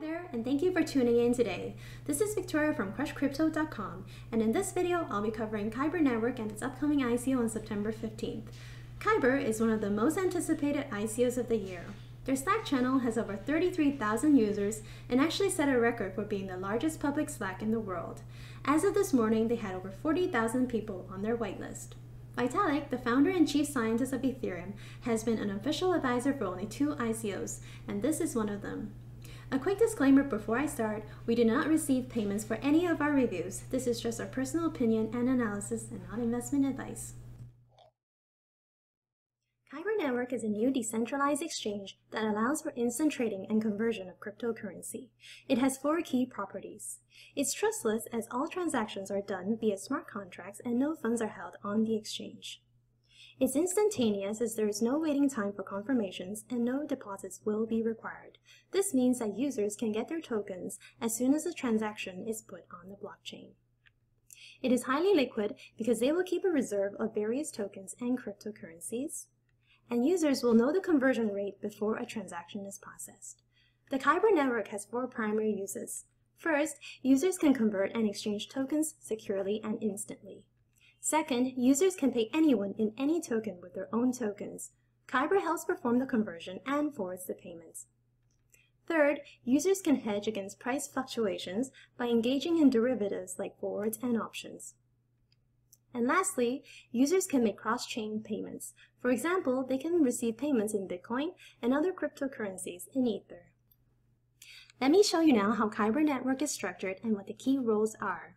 there, and thank you for tuning in today. This is Victoria from crushcrypto.com, and in this video, I'll be covering Kyber Network and its upcoming ICO on September 15th. Kyber is one of the most anticipated ICOs of the year. Their Slack channel has over 33,000 users and actually set a record for being the largest public Slack in the world. As of this morning, they had over 40,000 people on their whitelist. Vitalik, the founder and chief scientist of Ethereum, has been an official advisor for only 2 ICOs, and this is one of them. A quick disclaimer before I start, we do not receive payments for any of our reviews. This is just our personal opinion and analysis and not investment advice. Kyber Network is a new decentralized exchange that allows for instant trading and conversion of cryptocurrency. It has 4 key properties. It's trustless as all transactions are done via smart contracts and no funds are held on the exchange. It's instantaneous as there is no waiting time for confirmations and no deposits will be required. This means that users can get their tokens as soon as the transaction is put on the blockchain. It is highly liquid because they will keep a reserve of various tokens and cryptocurrencies, and users will know the conversion rate before a transaction is processed. The Kyber Network has 4 primary uses. First, users can convert and exchange tokens securely and instantly. Second, users can pay anyone in any token with their own tokens. Kyber helps perform the conversion and forwards the payments. Third, users can hedge against price fluctuations by engaging in derivatives like forwards and options. And lastly, users can make cross-chain payments. For example, they can receive payments in Bitcoin and other cryptocurrencies in Ether. Let me show you now how Kyber Network is structured and what the key roles are.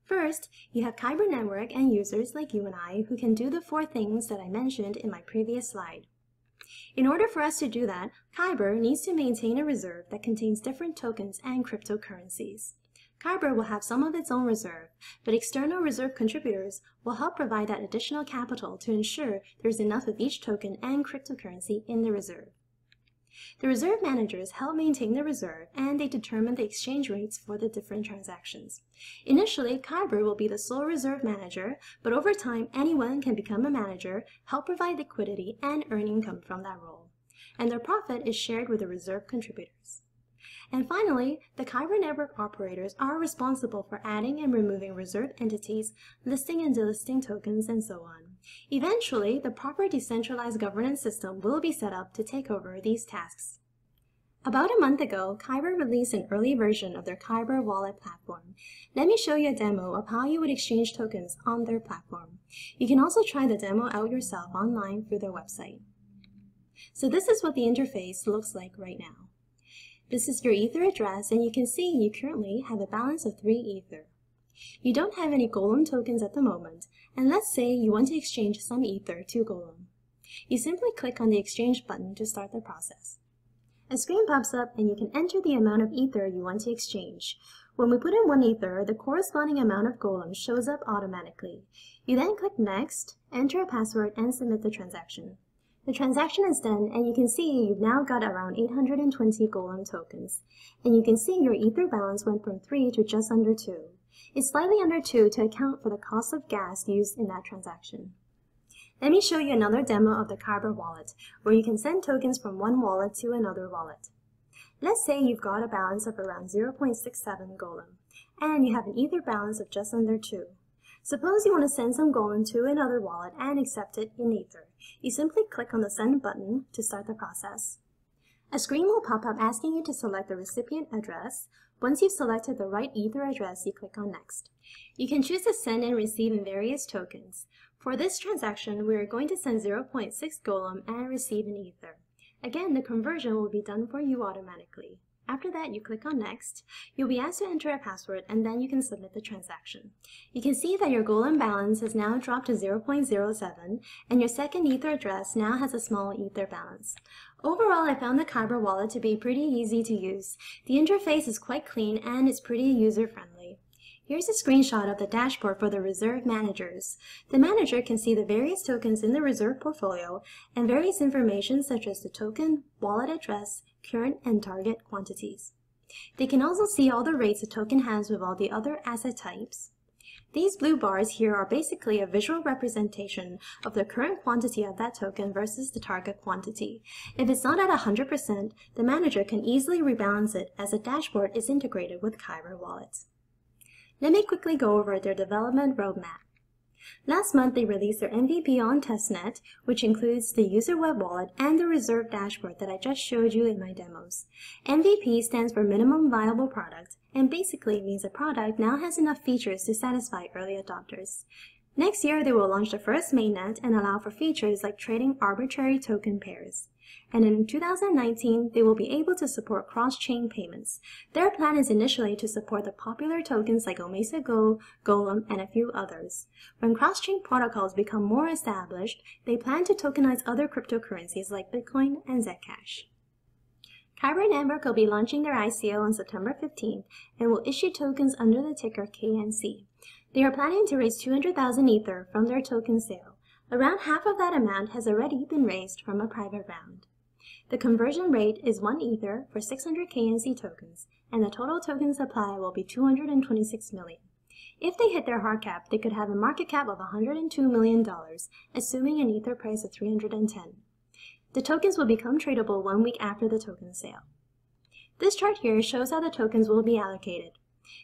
First, you have Kyber Network and users like you and I who can do the 4 things that I mentioned in my previous slide. In order for us to do that, Kyber needs to maintain a reserve that contains different tokens and cryptocurrencies. Kyber will have some of its own reserve, but external reserve contributors will help provide that additional capital to ensure there's enough of each token and cryptocurrency in the reserve. The reserve managers help maintain the reserve and they determine the exchange rates for the different transactions. Initially, Kyber will be the sole reserve manager, but over time, anyone can become a manager, help provide liquidity, and earn income from that role. And their profit is shared with the reserve contributors. And finally, the Kyber Network operators are responsible for adding and removing reserve entities, listing and delisting tokens, and so on. Eventually, the proper decentralized governance system will be set up to take over these tasks. About a month ago, Kyber released an early version of their Kyber Wallet platform. Let me show you a demo of how you would exchange tokens on their platform. You can also try the demo out yourself online through their website. So this is what the interface looks like right now. This is your Ether address, and you can see you currently have a balance of 3 Ether. You don't have any Golem tokens at the moment, and let's say you want to exchange some Ether to Golem. You simply click on the exchange button to start the process. A screen pops up and you can enter the amount of Ether you want to exchange. When we put in 1 Ether, the corresponding amount of Golem shows up automatically. You then click Next, enter a password, and submit the transaction. The transaction is done, and you can see you've now got around 820 Golem tokens. And you can see your Ether balance went from 3 to just under 2. It's slightly under 2 to account for the cost of gas used in that transaction. Let me show you another demo of the Kyber Wallet, where you can send tokens from one wallet to another wallet. Let's say you've got a balance of around 0.67 Golem, and you have an Ether balance of just under 2. Suppose you want to send some Golem to another wallet and accept it in Ether. You simply click on the Send button to start the process. A screen will pop up asking you to select the recipient address. Once you've selected the right Ether address, you click on Next. You can choose to send and receive in various tokens. For this transaction, we are going to send 0.6 Golem and receive an Ether. Again, the conversion will be done for you automatically. After that, you click on Next. You'll be asked to enter a password, and then you can submit the transaction. You can see that your Golem balance has now dropped to 0.07, and your second Ether address now has a small Ether balance. Overall, I found the Kyber Wallet to be pretty easy to use. The interface is quite clean and it's pretty user-friendly. Here's a screenshot of the dashboard for the reserve managers. The manager can see the various tokens in the reserve portfolio and various information such as the token, wallet address, current and target quantities. They can also see all the rates a token has with all the other asset types. These blue bars here are basically a visual representation of the current quantity of that token versus the target quantity. If it's not at 100%, the manager can easily rebalance it as the dashboard is integrated with Kyber Wallet. Let me quickly go over their development roadmap. Last month, they released their MVP on testnet, which includes the user web wallet and the reserve dashboard that I just showed you in my demos. MVP stands for minimum viable product and basically means a product now has enough features to satisfy early adopters. Next year, they will launch the first mainnet and allow for features like trading arbitrary token pairs. And in 2019, they will be able to support cross-chain payments. Their plan is initially to support the popular tokens like Omesa Go, Golem, and a few others. When cross-chain protocols become more established, they plan to tokenize other cryptocurrencies like Bitcoin and Zcash. Kyber Network will be launching their ICO on September 15th and will issue tokens under the ticker KNC. They are planning to raise 200,000 Ether from their token sale. Around half of that amount has already been raised from a private round. The conversion rate is 1 Ether for 600 KNC tokens, and the total token supply will be 226 million. If they hit their hard cap, they could have a market cap of $102 million, assuming an Ether price of 310. The tokens will become tradable 1 week after the token sale. This chart here shows how the tokens will be allocated.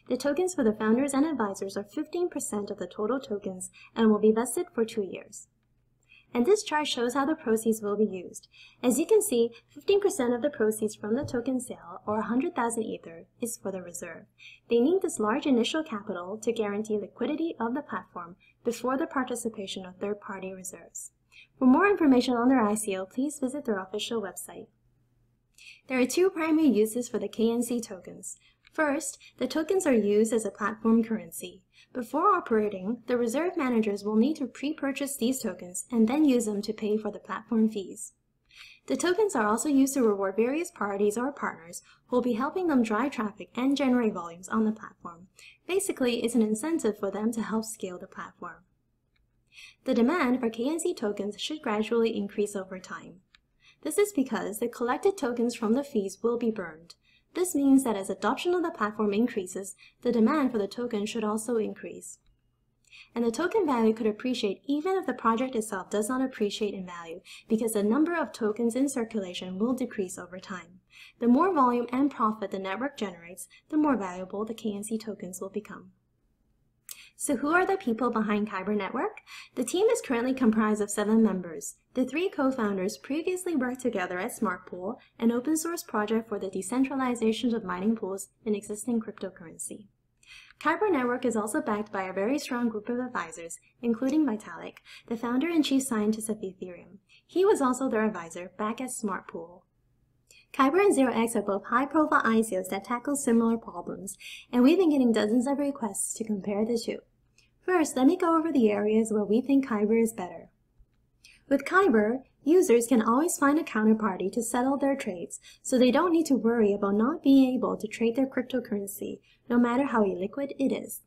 The tokens for the founders and advisors are 15% of the total tokens and will be vested for 2 years. And this chart shows how the proceeds will be used. As you can see, 15% of the proceeds from the token sale, or 100,000 Ether, is for the reserve. They need this large initial capital to guarantee liquidity of the platform before the participation of third-party reserves. For more information on their ICO, please visit their official website. There are 2 primary uses for the KNC tokens. First, the tokens are used as a platform currency. Before operating, the reserve managers will need to pre-purchase these tokens and then use them to pay for the platform fees. The tokens are also used to reward various parties or partners who will be helping them drive traffic and generate volumes on the platform. Basically, it's an incentive for them to help scale the platform. The demand for KNC tokens should gradually increase over time. This is because the collected tokens from the fees will be burned. This means that as adoption of the platform increases, the demand for the token should also increase. And the token value could appreciate even if the project itself does not appreciate in value, because the number of tokens in circulation will decrease over time. The more volume and profit the network generates, the more valuable the KNC tokens will become. So who are the people behind Kyber Network? The team is currently comprised of 7 members. The 3 co-founders previously worked together at SmartPool, an open-source project for the decentralization of mining pools in existing cryptocurrency. Kyber Network is also backed by a very strong group of advisors, including Vitalik, the founder and chief scientist of Ethereum. He was also their advisor back at SmartPool. Kyber and 0x are both high-profile ICOs that tackle similar problems, and we've been getting dozens of requests to compare the two. First, let me go over the areas where we think Kyber is better. With Kyber, users can always find a counterparty to settle their trades, so they don't need to worry about not being able to trade their cryptocurrency, no matter how illiquid it is.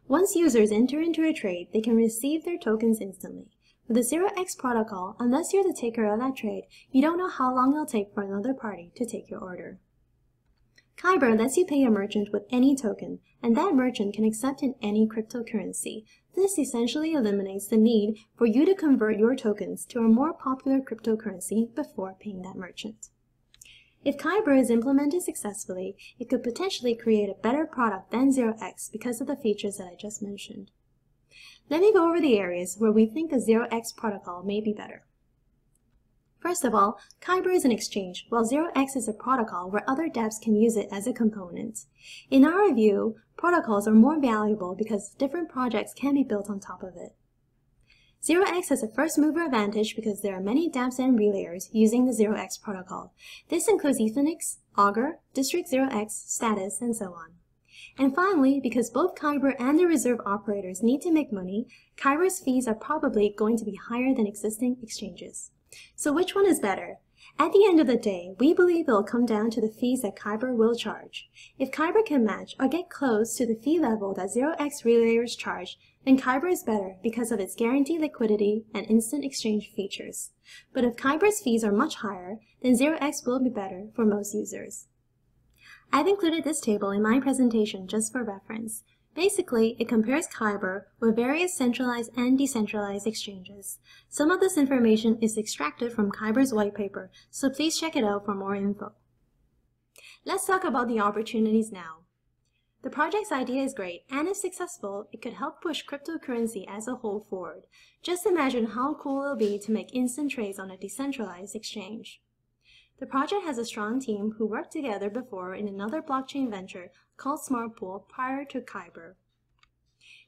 Once users enter into a trade, they can receive their tokens instantly. With the 0x protocol, unless you're the taker of that trade, you don't know how long it'll take for another party to take your order. Kyber lets you pay a merchant with any token, and that merchant can accept in any cryptocurrency. This essentially eliminates the need for you to convert your tokens to a more popular cryptocurrency before paying that merchant. If Kyber is implemented successfully, it could potentially create a better product than 0x because of the features that I just mentioned. Let me go over the areas where we think the 0x protocol may be better. First of all, Kyber is an exchange, while 0x is a protocol where other dApps can use it as a component. In our view, protocols are more valuable because different projects can be built on top of it. 0x has a first-mover advantage because there are many dApps and relayers using the 0x protocol. This includes Ethernex, Augur, District 0x, Status, and so on. And finally, because both Kyber and the reserve operators need to make money, Kyber's fees are probably going to be higher than existing exchanges. So which one is better? At the end of the day, we believe it will come down to the fees that Kyber will charge. If Kyber can match or get close to the fee level that 0x relayers charge, then Kyber is better because of its guaranteed liquidity and instant exchange features. But if Kyber's fees are much higher, then 0x will be better for most users. I've included this table in my presentation just for reference. Basically, it compares Kyber with various centralized and decentralized exchanges. Some of this information is extracted from Kyber's white paper, so please check it out for more info. Let's talk about the opportunities now. The project's idea is great, and if successful, it could help push cryptocurrency as a whole forward. Just imagine how cool it'll be to make instant trades on a decentralized exchange. The project has a strong team who worked together before in another blockchain venture called SmartPool prior to Kyber.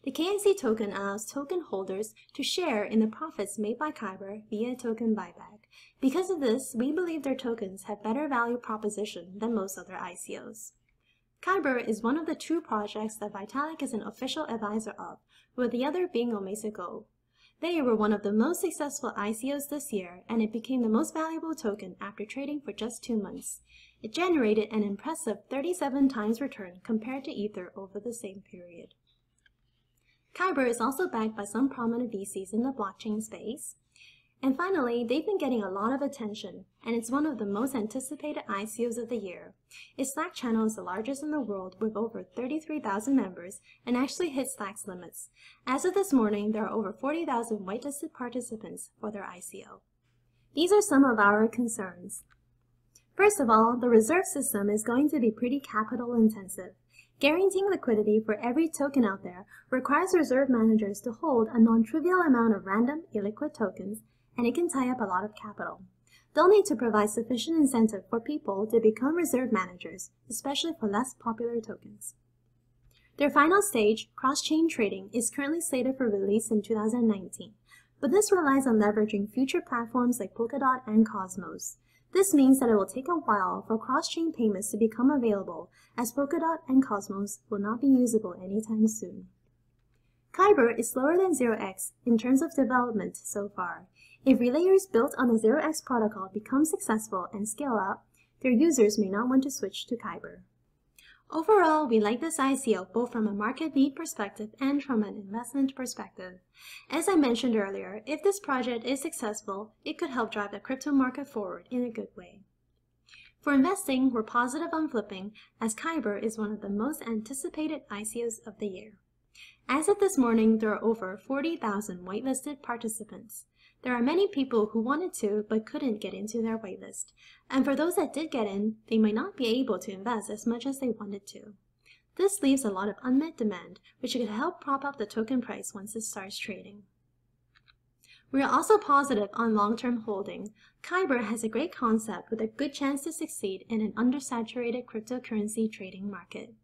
The KNC token allows token holders to share in the profits made by Kyber via token buyback. Because of this, we believe their tokens have better value proposition than most other ICOs. Kyber is one of the two projects that Vitalik is an official advisor of, with the other being Omesa. They were one of the most successful ICOs this year, and it became the most valuable token after trading for just 2 months. It generated an impressive 37 times return compared to Ether over the same period. Kyber is also backed by some prominent VCs in the blockchain space. And finally, they've been getting a lot of attention, and it's one of the most anticipated ICOs of the year. Its Slack channel is the largest in the world with over 33,000 members and actually hit Slack's limits. As of this morning, there are over 40,000 whitelisted participants for their ICO. These are some of our concerns. First of all, the reserve system is going to be pretty capital intensive. Guaranteeing liquidity for every token out there requires reserve managers to hold a non-trivial amount of random, illiquid tokens, and it can tie up a lot of capital. They'll need to provide sufficient incentive for people to become reserve managers, especially for less popular tokens. Their final stage, cross-chain trading, is currently slated for release in 2019, but this relies on leveraging future platforms like Polkadot and Cosmos. This means that it will take a while for cross-chain payments to become available, as Polkadot and Cosmos will not be usable anytime soon. Kyber is slower than 0x in terms of development so far. If relayers built on the 0x protocol become successful and scale up, their users may not want to switch to Kyber. Overall, we like this ICO both from a market need perspective and from an investment perspective. As I mentioned earlier, if this project is successful, it could help drive the crypto market forward in a good way. For investing, we're positive on flipping, as Kyber is one of the most anticipated ICOs of the year. As of this morning, there are over 40,000 whitelisted participants. There are many people who wanted to but couldn't get into their whitelist, and for those that did get in, they might not be able to invest as much as they wanted to. This leaves a lot of unmet demand, which could help prop up the token price once it starts trading. We are also positive on long-term holding. Kyber has a great concept with a good chance to succeed in an undersaturated cryptocurrency trading market.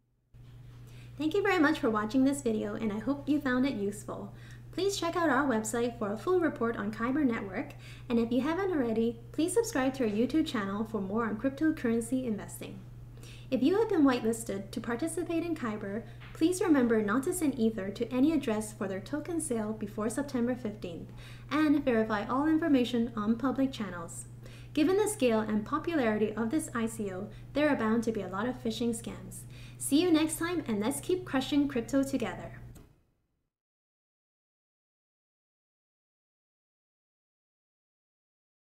Thank you very much for watching this video, and I hope you found it useful. Please check out our website for a full report on Kyber Network, and if you haven't already, please subscribe to our YouTube channel for more on cryptocurrency investing. If you have been whitelisted to participate in Kyber, please remember not to send Ether to any address for their token sale before September 15th, and verify all information on public channels. Given the scale and popularity of this ICO, there are bound to be a lot of phishing scams. See you next time, and let's keep crushing crypto together.